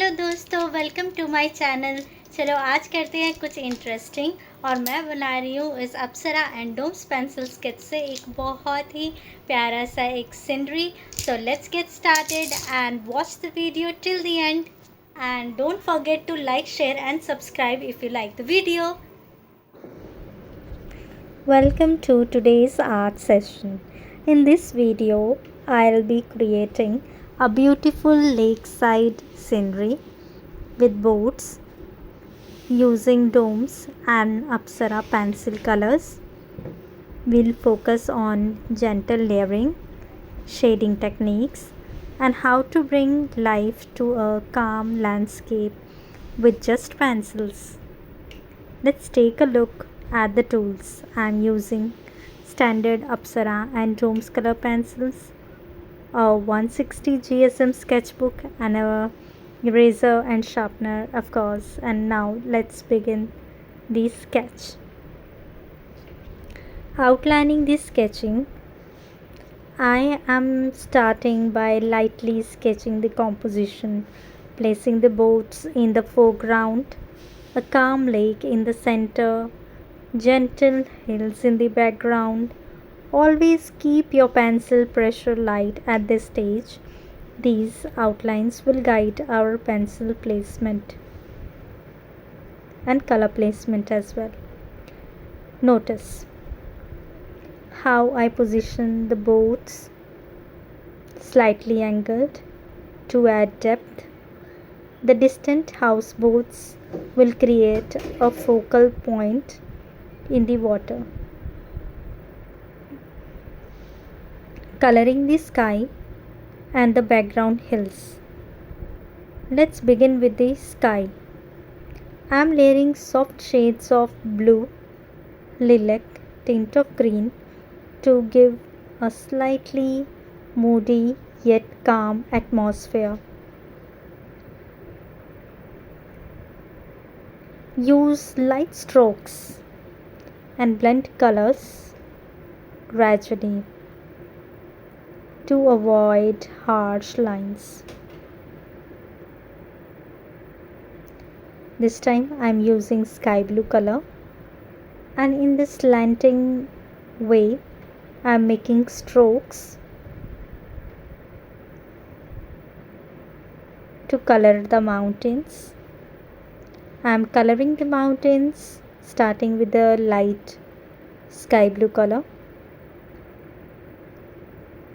Hello दोस्तों, welcome to my channel. चलो आज करते हैं कुछ इंटरेस्टिंग। और मैं बना रही हूँ इस अप्सरा एंड डोम्स पेंसिल स्केच से एक बहुत ही प्यारा सा एक scenery. So let's get started and watch the video till the end and don't forget to like, share and subscribe if you like the video. Welcome to today's art session. In this video I'll be creating a beautiful lakeside scenery with boats using domes and Apsara pencil colors. We'll focus on gentle layering, shading techniques and how to bring life to a calm landscape with just pencils. Let's take a look at the tools. I'm using standard Apsara and Doms color pencils, a 160 GSM sketchbook and a eraser and sharpener of course. And now let's begin the sketch. Outlining the sketching, I am starting by lightly sketching the composition, placing the boats in the foreground, a calm lake in the center, gentle hills in the background. Always keep your pencil pressure light at this stage. These outlines will guide our pencil placement and color placement as well. Notice how I position the boats slightly angled to add depth. The distant houseboats will create a focal point in the water. Coloring the sky and the background hills. Let's begin with the sky. I am layering soft shades of blue, lilac, tint of green to give a slightly moody yet calm atmosphere. Use light strokes and blend colors gradually to avoid harsh lines. This time I am using sky blue color, and in this slanting way I am making strokes to color the mountains. I am coloring the mountains starting with the light sky blue color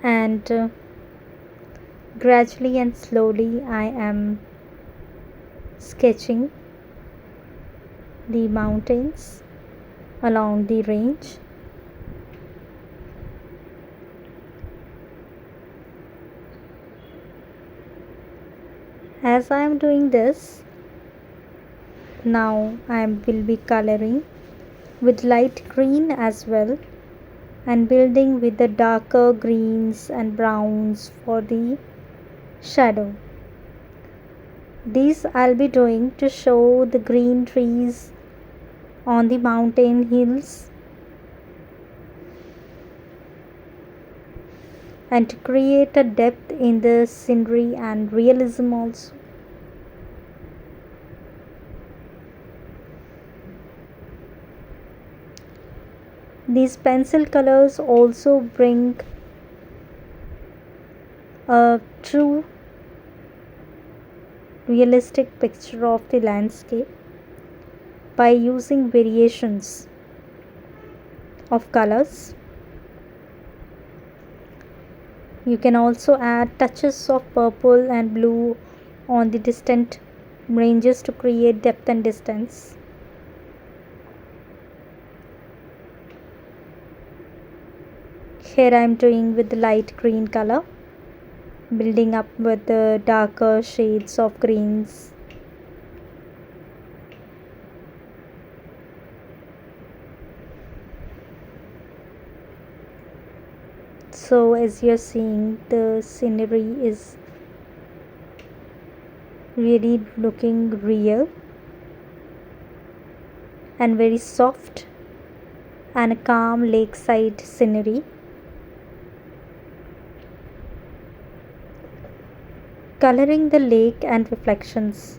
and gradually and slowly I am sketching the mountains along the range. As I am doing this, now I will be coloring with light green as well and building with the darker greens and browns for the shadow. These I'll be doing to show the green trees on the mountain hills and to create a depth in the scenery and realism also. These pencil colors also bring a true realistic picture of the landscape by using variations of colors. You can also add touches of purple and blue on the distant ranges to create depth and distance. Here I am doing with the light green color, building up with the darker shades of greens. So as you're seeing, the scenery is really looking real and very soft and a calm lakeside scenery. coloring the lake and reflections.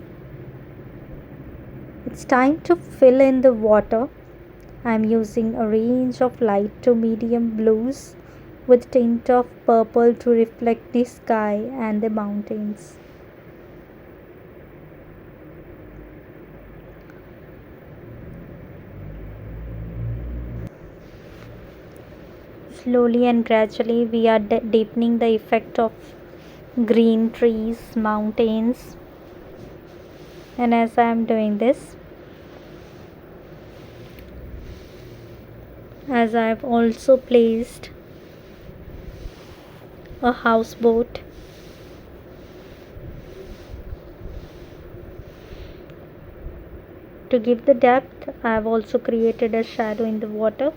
It's time to fill in the water. I'm using a range of light to medium blues with tint of purple to reflect the sky and the mountains. Slowly and gradually, we are deepening the effect of green trees, mountains, and as I am doing this, as I have also placed a houseboat to give the depth, I have also created a shadow in the water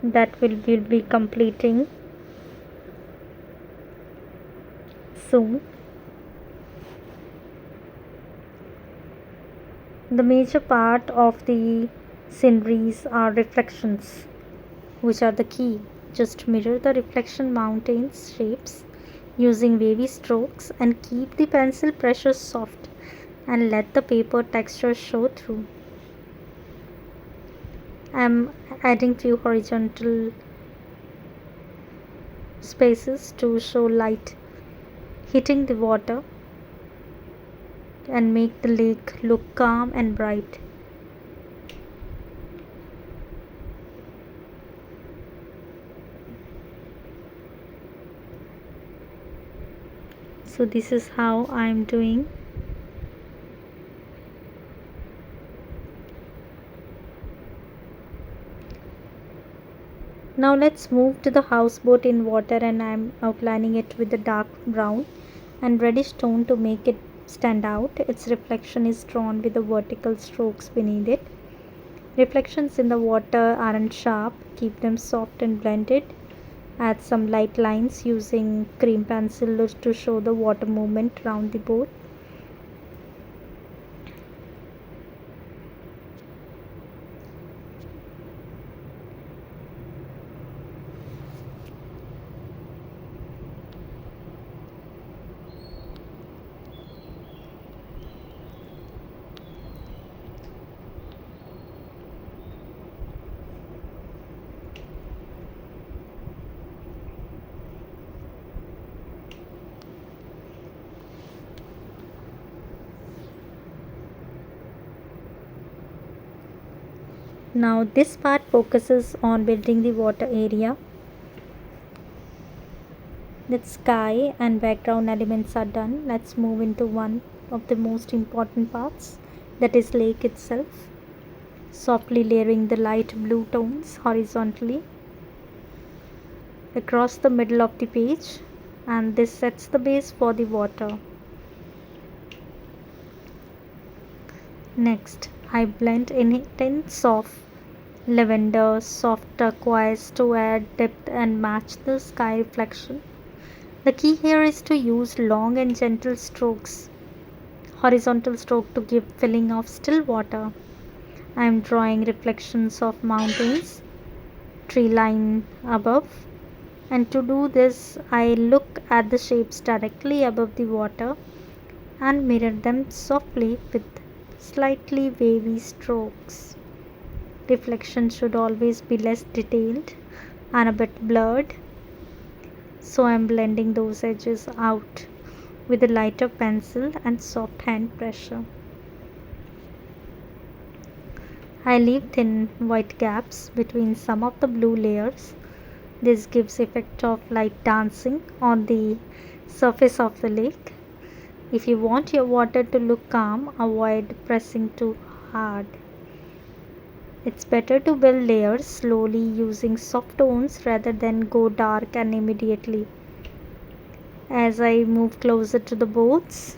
that will be completing soon. The major part of the sceneries are reflections, which are the key. Just mirror the reflection mountains shapes using wavy strokes and keep the pencil pressure soft and let the paper texture show through. I'm adding few horizontal spaces to show light hitting the water and make the lake look calm and bright. So this is how I am doing. Now let's move to the houseboat in water, and I am outlining it with a dark brown and reddish tone to make it stand out. Its reflection is drawn with the vertical strokes beneath it. Reflections in the water aren't sharp, keep them soft and blended. Add some light lines using cream pencil to show the water movement around the boat. Now this part focuses on building the water area. The sky and background elements are done. Let's move into one of the most important parts, that is lake itself. Softly layering the light blue tones horizontally across the middle of the page, and this sets the base for the water. Next, I blend in tints of lavender, soft turquoise to add depth and match the sky reflection. The key here is to use long and gentle strokes, horizontal stroke to give feeling of still water. I am drawing reflections of mountains, tree line above, and to do this I look at the shapes directly above the water and mirror them softly with slightly wavy strokes. Reflection should always be less detailed and a bit blurred, so I am blending those edges out with a lighter pencil and soft hand pressure. I leave thin white gaps between some of the blue layers. This gives effect of light dancing on the surface of the lake. If you want your water to look calm, avoid pressing too hard. It's better to build layers slowly using soft tones rather than go dark and immediately. As I move closer to the boats,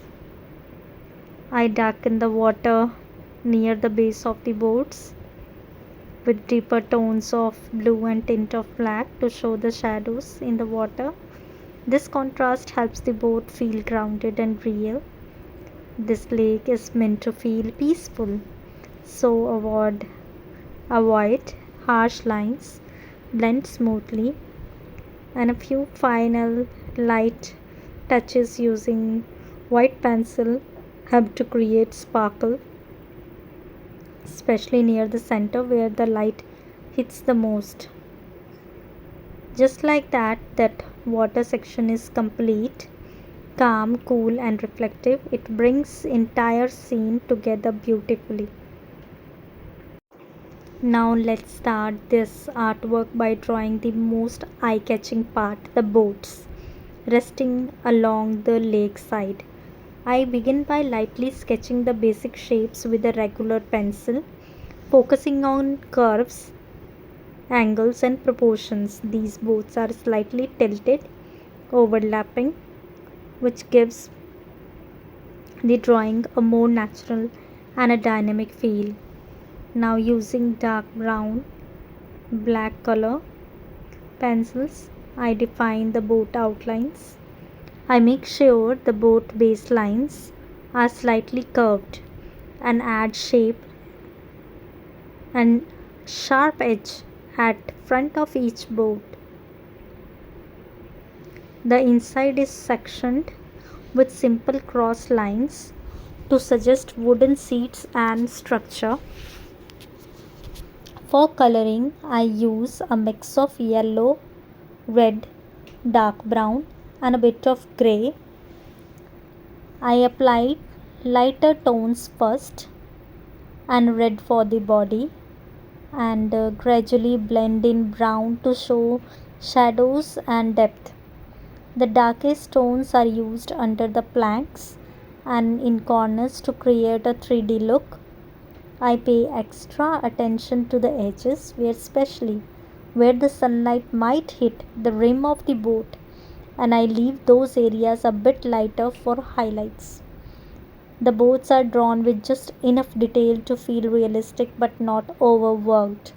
I darken the water near the base of the boats with deeper tones of blue and tint of black to show the shadows in the water. This contrast helps the boat feel grounded and real. This lake is meant to feel peaceful, so avoid harsh lines, blend smoothly, and a few final light touches using white pencil help to create sparkle, especially near the center where the light hits the most. Just like that, that water section is complete, calm, cool, and reflective. It brings entire scene together beautifully. Now let's start this artwork by drawing the most eye-catching part, the boats resting along the lake side. I begin by lightly sketching the basic shapes with a regular pencil, focusing on curves, angles, and proportions. These boats are slightly tilted, overlapping, which gives the drawing a more natural and a dynamic feel. Now using dark brown, black color pencils, I define the boat outlines. I make sure the boat base lines are slightly curved and add shape and sharp edge at front of each boat. The inside is sectioned with simple cross lines to suggest wooden seats and structure. For coloring, I use a mix of yellow, red, dark brown, and a bit of grey. I applied lighter tones first and red for the body, and gradually blend in brown to show shadows and depth. The darkest tones are used under the planks and in corners to create a 3D look. I pay extra attention to the edges, especially where the sunlight might hit the rim of the boat, and I leave those areas a bit lighter for highlights. The boats are drawn with just enough detail to feel realistic but not overworked.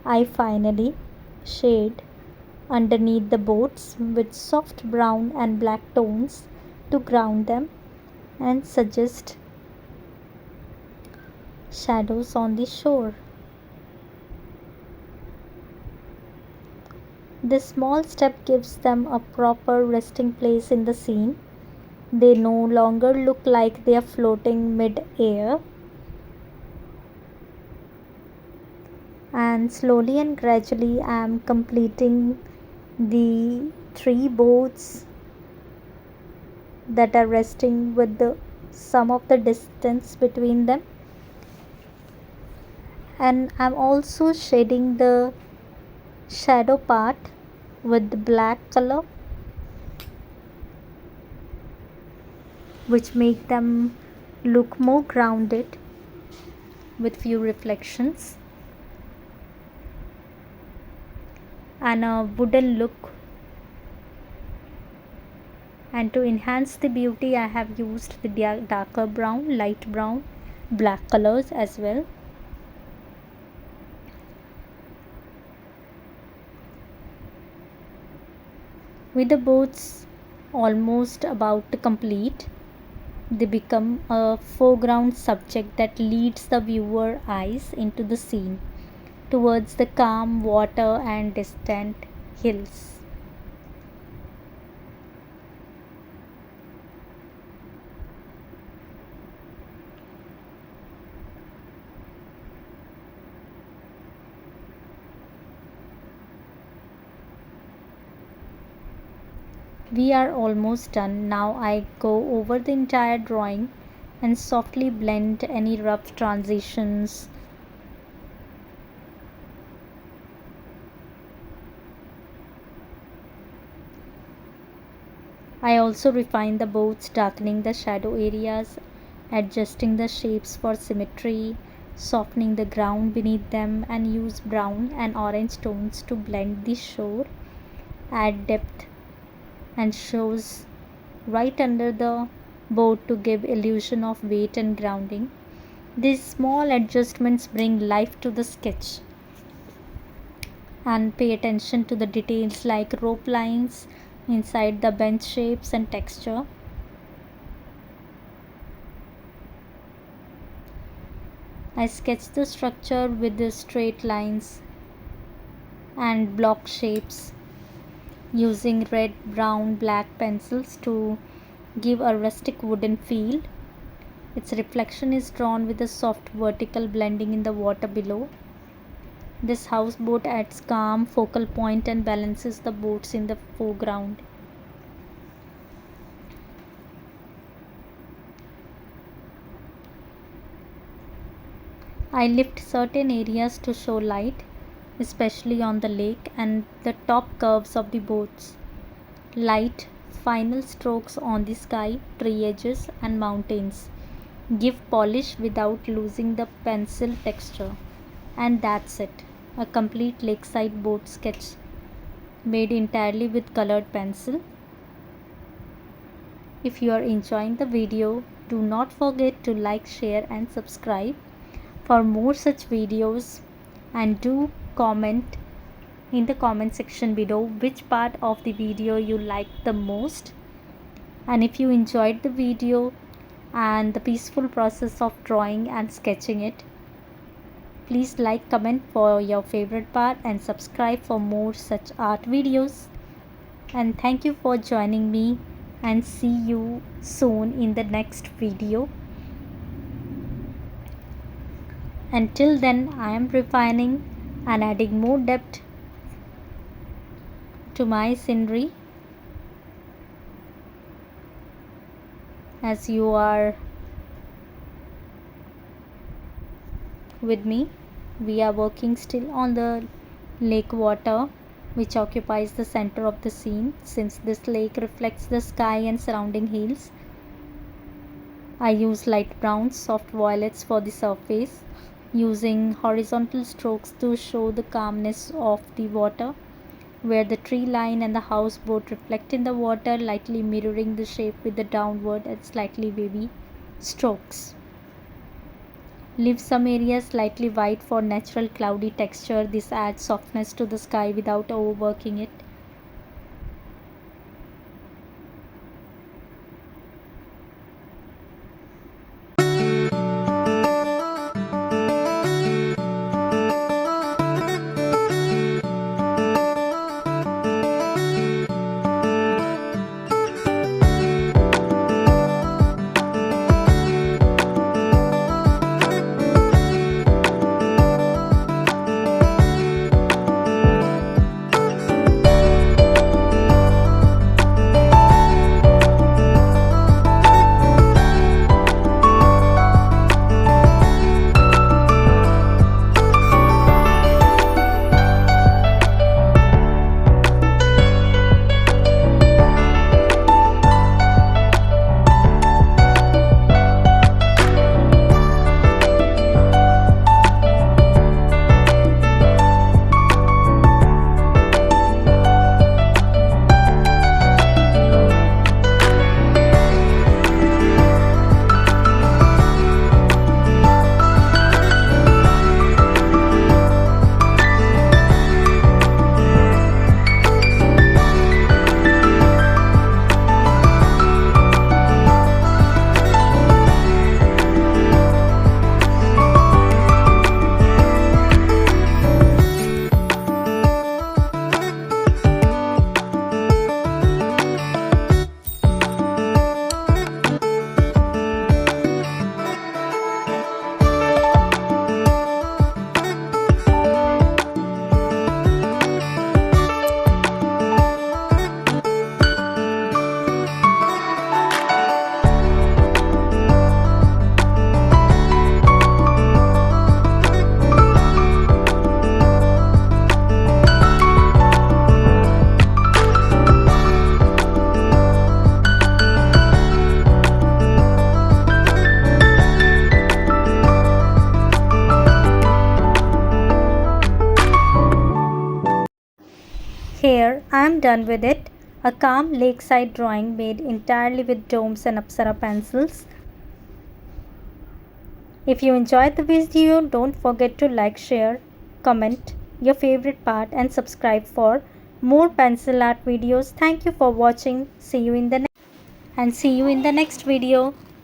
I finally shade underneath the boats with soft brown and black tones to ground them and suggest shadows on the shore. This small step gives them a proper resting place in the scene. They no longer look like they are floating mid-air. And slowly and gradually I am completing the 3 boats that are resting with some of the distance between them, and I'm also shading the shadow part with the black color, which make them look more grounded with few reflections and a wooden look. And to enhance the beauty, I have used the darker brown, light brown, black colors as well. With the boats almost about to complete, they become a foreground subject that leads the viewer eyes into the scene towards the calm water and distant hills. We are almost done. Now I go over the entire drawing and softly blend any rough transitions. I also refine the boats, darkening the shadow areas, adjusting the shapes for symmetry, softening the ground beneath them, and use brown and orange tones to blend the shore, add depth and shows right under the boat to give illusion of weight and grounding. These small adjustments bring life to the sketch. And pay attention to the details like rope lines inside the bench shapes and texture. I sketch the structure with the straight lines and block shapes using red, brown, black pencils to give a rustic wooden feel. Its reflection is drawn with a soft vertical blending in the water below. This houseboat adds calm focal point and balances the boats in the foreground. I lift certain areas to show light, especially on the lake and the top curves of the boats. Light, final strokes on the sky, tree edges, and mountains give polish without losing the pencil texture. And that's it, a complete lakeside boat sketch made entirely with colored pencil. If you are enjoying the video, do not forget to like, share, and subscribe for more such videos, and do comment in the comment section below which part of the video you liked the most. And if you enjoyed the video and the peaceful process of drawing and sketching it, please like, comment for your favorite part, and subscribe for more such art videos. And thank you for joining me, and see you soon in the next video. Until then, I am refining and adding more depth to my scenery. As you are with me, we are working still on the lake water, which occupies the center of the scene. Since this lake reflects the sky and surrounding hills, I use light browns, soft violets for the surface, using horizontal strokes to show the calmness of the water, where the tree line and the houseboat reflect in the water, lightly mirroring the shape with the downward and slightly wavy strokes. Leave some areas slightly white for natural cloudy texture. This adds softness to the sky without overworking it. Here I am done with it. A calm lakeside drawing made entirely with Doms and Apsara pencils. If you enjoyed the video, don't forget to like, share, comment your favorite part, and subscribe for more pencil art videos. Thank you for watching. See you in the next video.